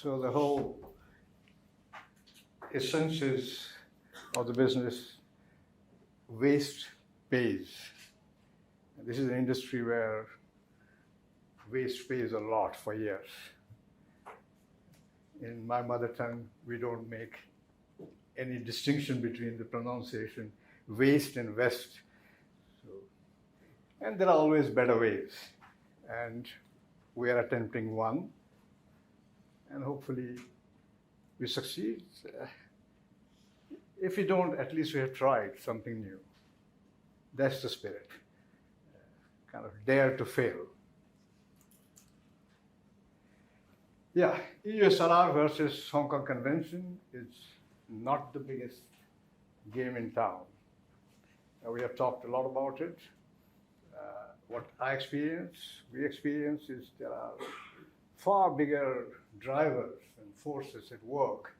So the whole essence is of the business, waste pays. This is an industry where waste pays a lot for years. In my mother tongue, we don't make any distinction between the pronunciation waste and west. And there are always better ways. And we are attempting one. And hopefully we succeed. If we don't, at least we have tried something new. That's the spirit. Kind of dare to fail. Yeah, EUSRR versus Hong Kong Convention is not the biggest game in town. We have talked a lot about it. What we experience is there are far bigger drivers and forces at work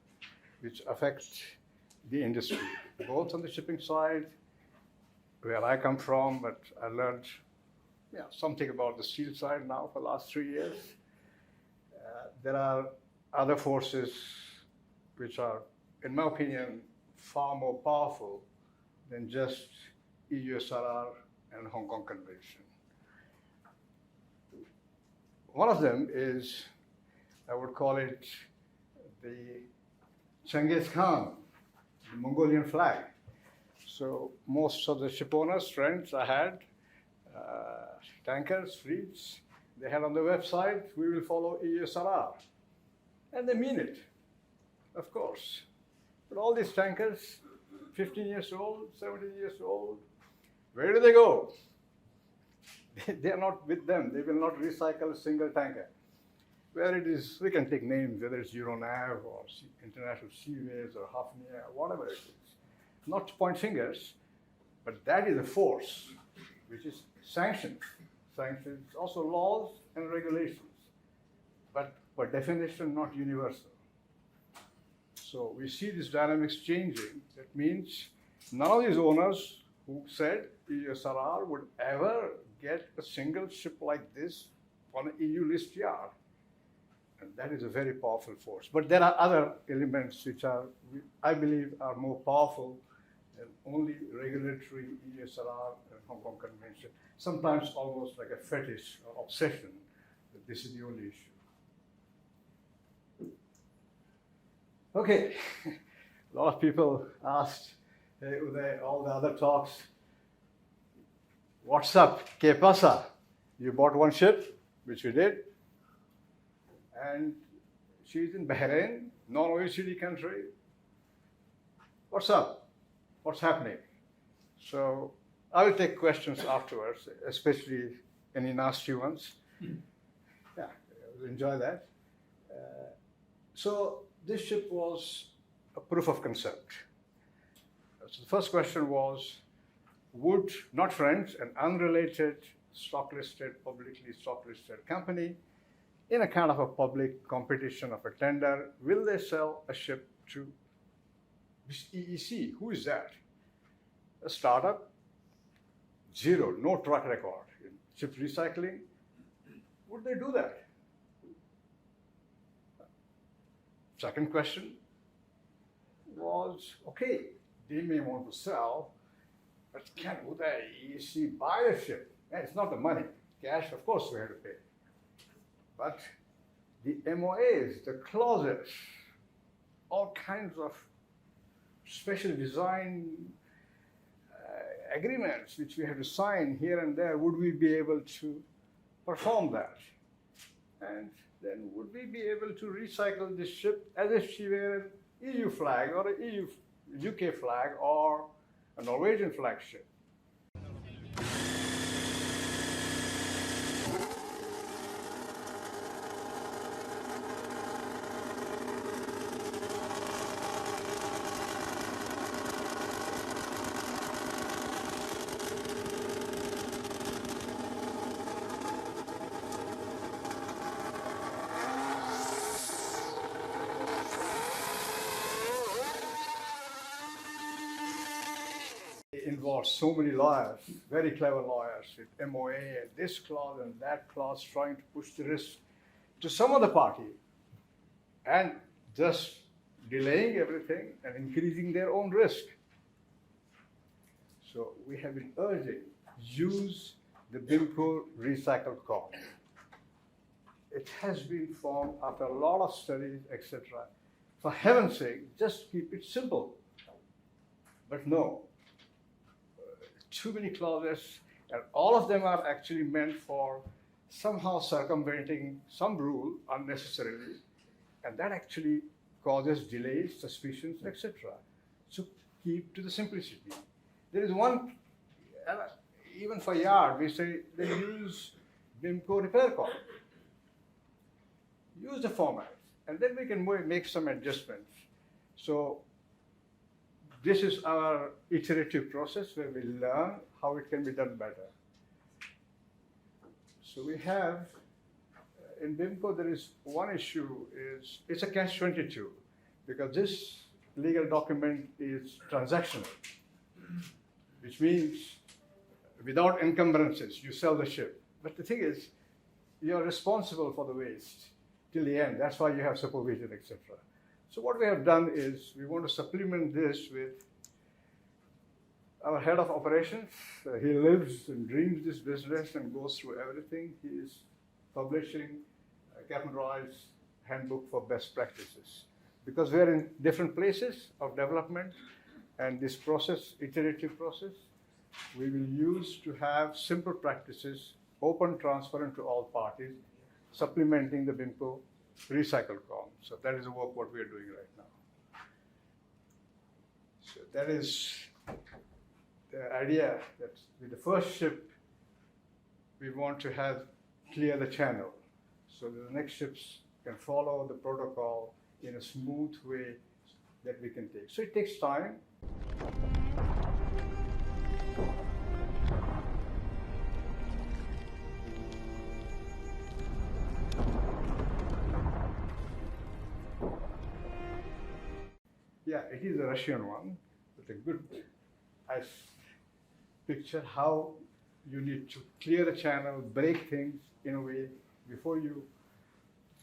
which affect the industry, both on the shipping side, where I come from, but I learned something about the steel side now for the last 3 years. There are other forces which are, in my opinion, far more powerful than just EUSRR and Hong Kong Convention. One of them is, I would call it the Genghis Khan, the Mongolian flag. So most of the ship owners, friends I had, tankers, fleets, they had on their website, we will follow EUSRR. And they mean it, of course. But all these tankers, 15 years old, 17 years old, where do they go? They are not with them. They will not recycle a single tanker. Where it is, we can take names, whether it's Euronav or International Seaways or Hafnia, whatever it is. Not to point fingers, but that is a force which is sanctioned. Sanctions, also laws and regulations, but by definition not universal. So we see these dynamics changing. That means none of these owners who said EUSRR would ever get a single ship like this on an EU list yard. And that is a very powerful force. But there are other elements which are, I believe, are more powerful than only regulatory EUSRR and Hong Kong Convention. Sometimes almost like a fetish or obsession that this is the only issue. Okay, a lot of people asked, hey, Uday, all the other talks, what's up, que pasa? You bought one ship, which we did, and she's in Bahrain, non-OECD country. What's up? What's happening? So I will take questions afterwards, especially any nasty ones. Yeah, I'll enjoy that. So this ship was a proof of concept. So the first question was, would, not friends, an unrelated stock-listed, publicly stock-listed company in a kind of a public competition of a tender, will they sell a ship to this EEC? Who is that? A startup? Zero, no track record in ship recycling. Would they do that? Second question was, okay, they may want to sell, but would the EEC buy a ship? And it's not the money. Cash, of course, we have to pay. But the MOAs, the clauses, all kinds of special design agreements which we have to sign here and there, would we be able to perform that? And then would we be able to recycle this ship as if she were an EU flag or an UK flag or a Norwegian flag ship? Involves so many lawyers, very clever lawyers with MOA and this clause and that clause trying to push the risk to some other party. and just delaying everything and increasing their own risk. So we have been urging, use the BIMCO recycled corn. It has been formed after a lot of studies, etc. For heaven's sake, just keep it simple. But no, too many clauses, and all of them are actually meant for somehow circumventing some rule unnecessarily, and that actually causes delays, suspicions, etc. So keep to the simplicity. There is one, even for yard, we say they use BIMCO repair corn. Use the format, and then we can make some adjustments. So this is our iterative process where we learn how it can be done better. So we have, in BIMCO, there is one issue, is it's a catch-22, because this legal document is transactional, which means without encumbrances, you sell the ship. But the thing is, you're responsible for the waste till the end. That's why you have supervision, etc. So what we have done is we want to supplement this with our head of operations. He lives and dreams this business and goes through everything. He is publishing Captain Roy's handbook for best practices. Because we are in different places of development, and this process, iterative process, we will use to have simple practices, open, transparent to all parties, supplementing the BIMCO recycled corn. So that is the work what we are doing right now. So that is the idea, that with the first ship, we want to have clear the channel so that the next ships can follow the protocol in a smooth way that we can take. So it takes time. Yeah, it is a Russian one with a good picture how you need to clear the channel, break things in a way before you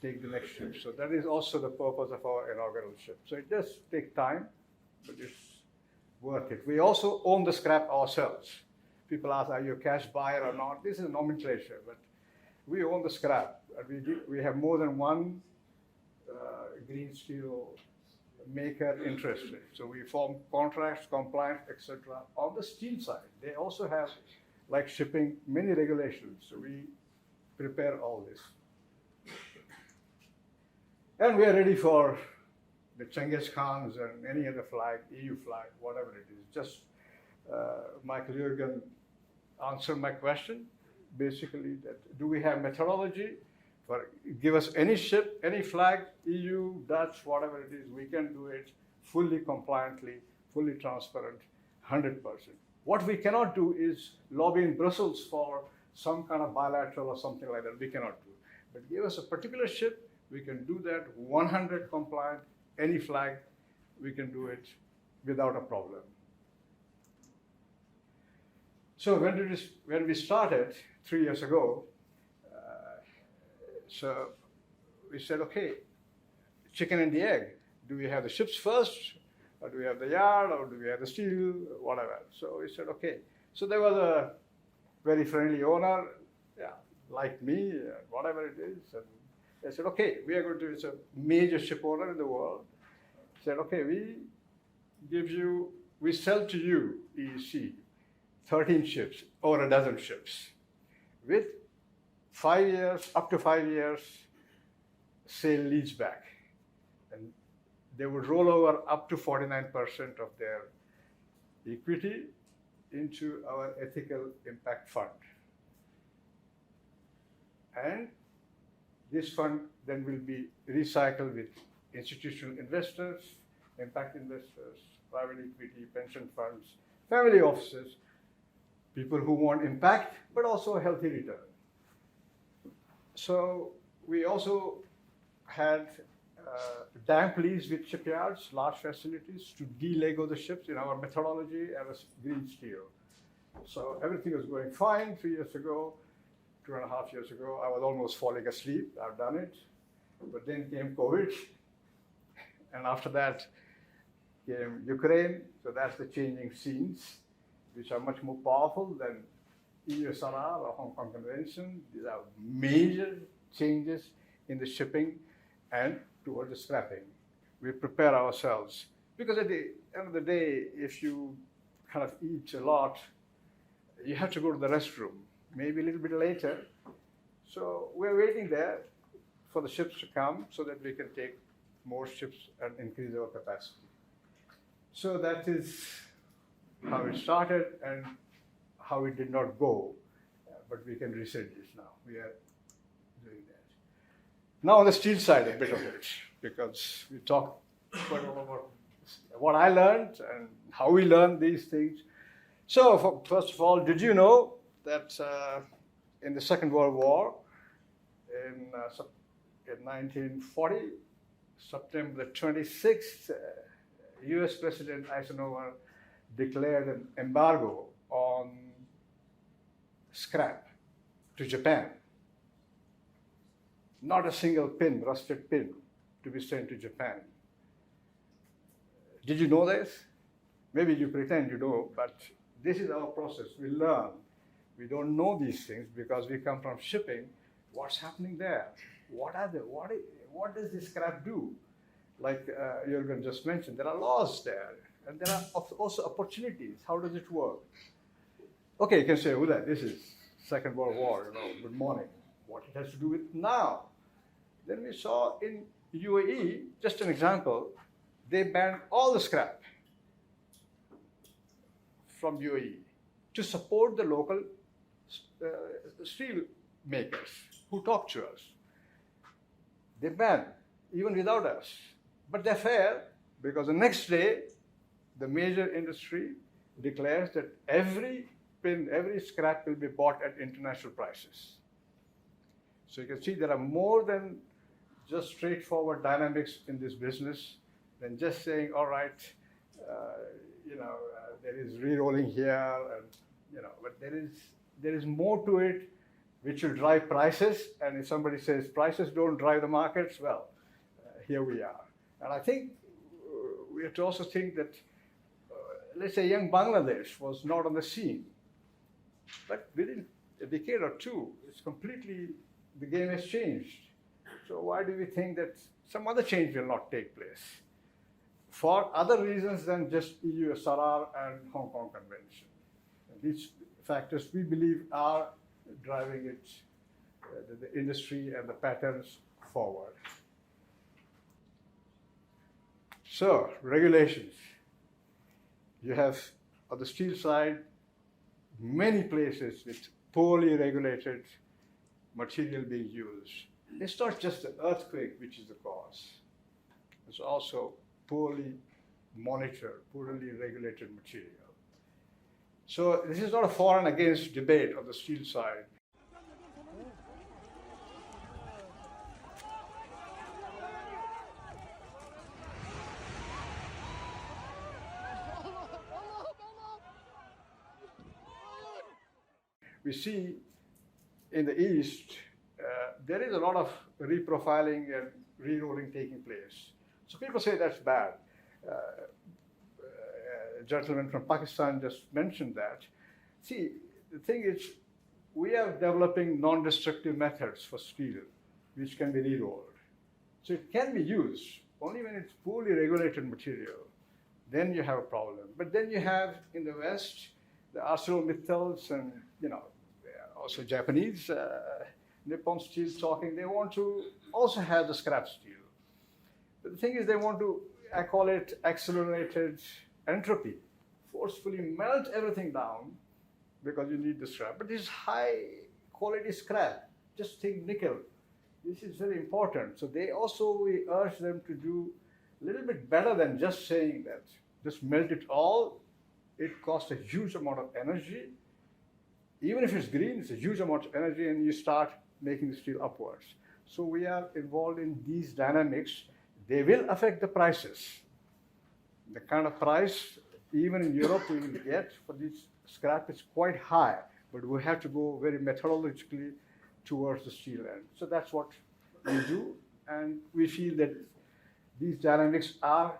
take the next ship. So that is also the purpose of our inaugural ship. So it does take time, but it's worth it. We also own the scrap ourselves. People ask, are you a cash buyer or not? This is nomenclature, but we own the scrap. We have more than one green steel maker interested. So we form contracts, compliance, etc. On the steel side, they also have, like shipping, many regulations. So we prepare all this. And we are ready for the Genghis Khans and any other flag, EU flag, whatever it is. Just Michael Jurgen answered my question, basically, that do we have methodology? Give us any ship, any flag, EU, Dutch, whatever it is, we can do it fully compliantly, fully transparent, 100%. What we cannot do is lobby in Brussels for some kind of bilateral or something like that. We cannot do. But give us a particular ship, we can do that 100 compliant, any flag, we can do it without a problem. So when we started 3 years ago, so we said, okay, chicken and the egg. Do we have the ships first, or do we have the yard, or do we have the steel, whatever? So we said, okay. So there was a very friendly owner, yeah, like me, whatever it is. And they said, okay, we are going to, it's a major ship owner in the world. Said, okay, we sell to you, EEC, 13 ships, or a dozen ships, with 5 years, up to 5 years, sale lease back. And they would roll over up to 49% of their equity into our ethical impact fund. And this fund then will be recycled with institutional investors, impact investors, private equity, pension funds, family offices, people who want impact, but also a healthy return. So we also had damp lease with shipyards, large facilities, to de-Lego the ships in our methodology as green steel. So everything was going fine 3 years ago, 2.5 years ago. I was almost falling asleep. I've done it. But then came COVID, And after that came Ukraine. So that's the changing scenes, which are much more powerful than EUSRR or Hong Kong Convention. These are major changes in the shipping and towards the scrapping. We prepare ourselves because at the end of the day, if you kind of eat a lot, you have to go to the restroom, maybe a little bit later. So we're waiting there for the ships to come so that we can take more ships and increase our capacity. So that is how it started and how it did not go, but we can reset this now. We are doing that. Now on the steel side, a bit of it, because we talked quite a lot about what I learned and how we learned these things. So first of all, did you know that in the Second World War, in 1940, September the 26th, US President Eisenhower declared an embargo on scrap to Japan. Not a single pin, rusted pin, to be sent to Japan. Did you know this? Maybe you pretend you know, but this is our process. We learn. We don't know these things because we come from shipping. What's happening there? What does this scrap do? Like Jürgen just mentioned, there are laws there, and there are also opportunities. How does it work? Okay, you can say, Uday, this is Second World War, good morning. What it has to do with now? Then we saw in UAE, just an example, they banned all the scrap from UAE to support the local steel makers who talk to us. They banned, even without us. But they're fair, because the next day, the major industry declares that every pin, every scrap will be bought at international prices. So you can see there are more than just straightforward dynamics in this business than just saying, all right, there is re-rolling here, and but there is more to it which will drive prices. And if somebody says prices don't drive the markets, well, here we are. And I think we have to also think that, let's say, young Bangladesh was not on the scene, but within a decade or two, the game has changed. So why do we think that some other change will not take place? For other reasons than just EU-SRR and Hong Kong Convention. And these factors, we believe, are driving it, the industry and the patterns forward. So, regulations. You have, on the steel side, many places with poorly regulated material being used. It's not just the earthquake which is the cause. It's also poorly monitored, poorly regulated material. So this is not a for and against debate on the steel side. We see in the East, there is a lot of reprofiling and re-rolling taking place. So people say that's bad. A gentleman from Pakistan just mentioned that. See, the thing is, we are developing non-destructive methods for steel, which can be re-rolled. So it can be used only when it's poorly regulated material. Then you have a problem. But then you have, in the West, the ArcelorMittals and, also Japanese, Nippon Steel talking, they want to also have the scrap steel. But the thing is, they want to, I call it accelerated entropy, forcefully melt everything down because you need the scrap. But this is high quality scrap, just think nickel. This is very important. So we urge them to do a little bit better than just saying that. Just melt it all. It costs a huge amount of energy. Even if it's green, it's a huge amount of energy, and you start making the steel upwards. So we are involved in these dynamics. They will affect the prices. The kind of price, even in Europe, we will get for this scrap is quite high, but we have to go very methodologically towards the steel end. So that's what we do, and we feel that these dynamics are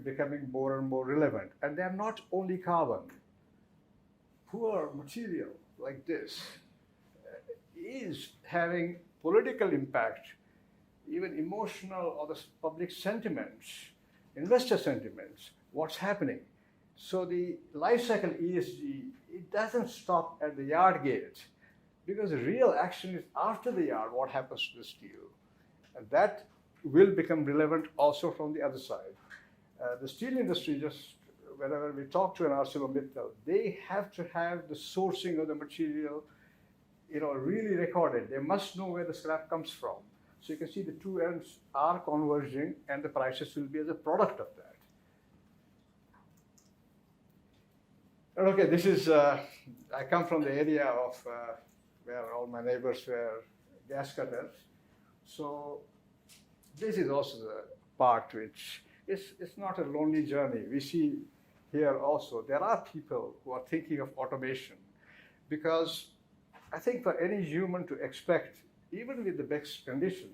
becoming more and more relevant. And they're not only carbon. Poor material like this is having political impact, even emotional or the public sentiments, investor sentiments, what's happening. So the life cycle ESG, it doesn't stop at the yard gate, because the real action is after the yard, what happens to the steel. And that will become relevant also from the other side. The steel industry, just whenever we talk to an ArcelorMittal, they have to have the sourcing of the material, really recorded. They must know where the scrap comes from. So you can see the two ends are converging, and the prices will be as a product of that. And okay, this is, I come from the area of where all my neighbors were gas cutters. So this is also the part which it's not a lonely journey. We see here also, there are people who are thinking of automation, because I think for any human to expect, even with the best conditions,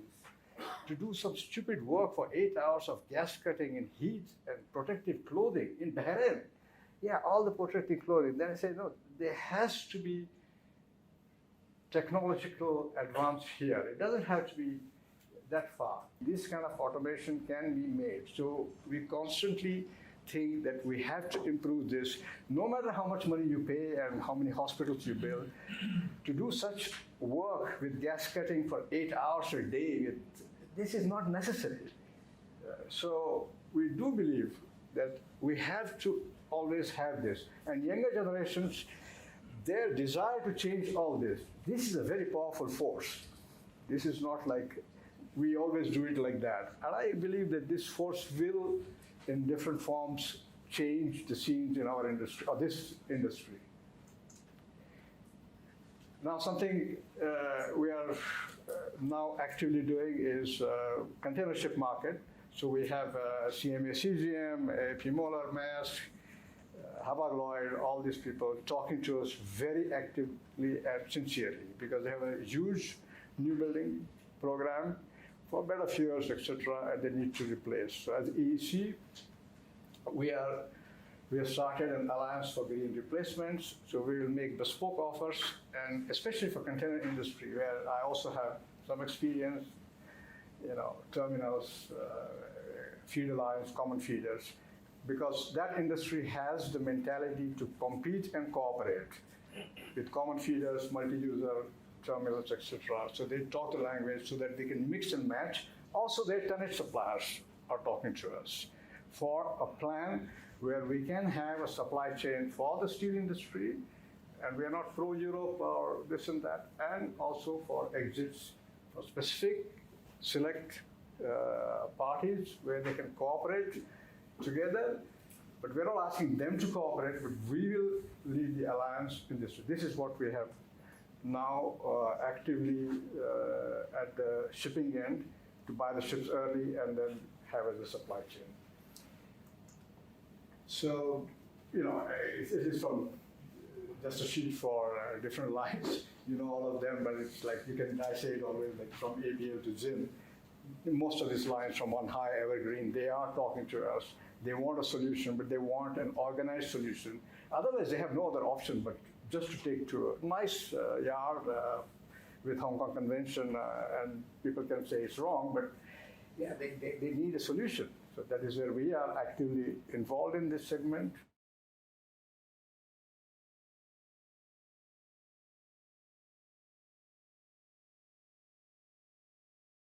to do some stupid work for 8 hours of gas cutting in heat and protective clothing in Bahrain, yeah, all the protective clothing, then I say, no, there has to be technological advance here. It doesn't have to be that far. This kind of automation can be made. So we constantly think that we have to improve this, no matter how much money you pay and how many hospitals you build. To do such work with gas cutting for 8 hours a day, this is not necessary. So we do believe that we have to always have this. And younger generations, their desire to change all this is a very powerful force. This is not like we always do it like that. And I believe that this force will, in different forms, change the scenes in our industry, or this industry. Now, something we are now actively doing is container ship market. So we have CMA CGM, AP Moller, Maersk, Hapag-Lloyd, all these people talking to us very actively and sincerely, because they have a huge new building program for better fuels, etc., and they need to replace. So as EEC, we have started an alliance for green replacements. So we will make bespoke offers, and especially for container industry, where I also have some experience, terminals, feeder lines, common feeders, because that industry has the mentality to compete and cooperate with common feeders, multi-user terminals, etc. So they talk the language so that they can mix and match. Also, their tonnage suppliers are talking to us for a plan where we can have a supply chain for the steel industry, and we are not pro-Europe or this and that, and also for exits for specific select parties where they can cooperate together. But we're not asking them to cooperate, but we will lead the alliance in this. This is what we have now actively at the shipping end, to buy the ships early and then have as a supply chain. So, it is from just a sheet for different lines. You know all of them, but it's like I say it always, like from ABL to ZIM. Most of these lines from on high evergreen, they are talking to us. They want a solution, but they want an organized solution. Otherwise, they have no other option but just to take to a nice yard with Hong Kong Convention, and people can say it's wrong, but yeah, they need a solution. So that is where we are actively involved in this segment.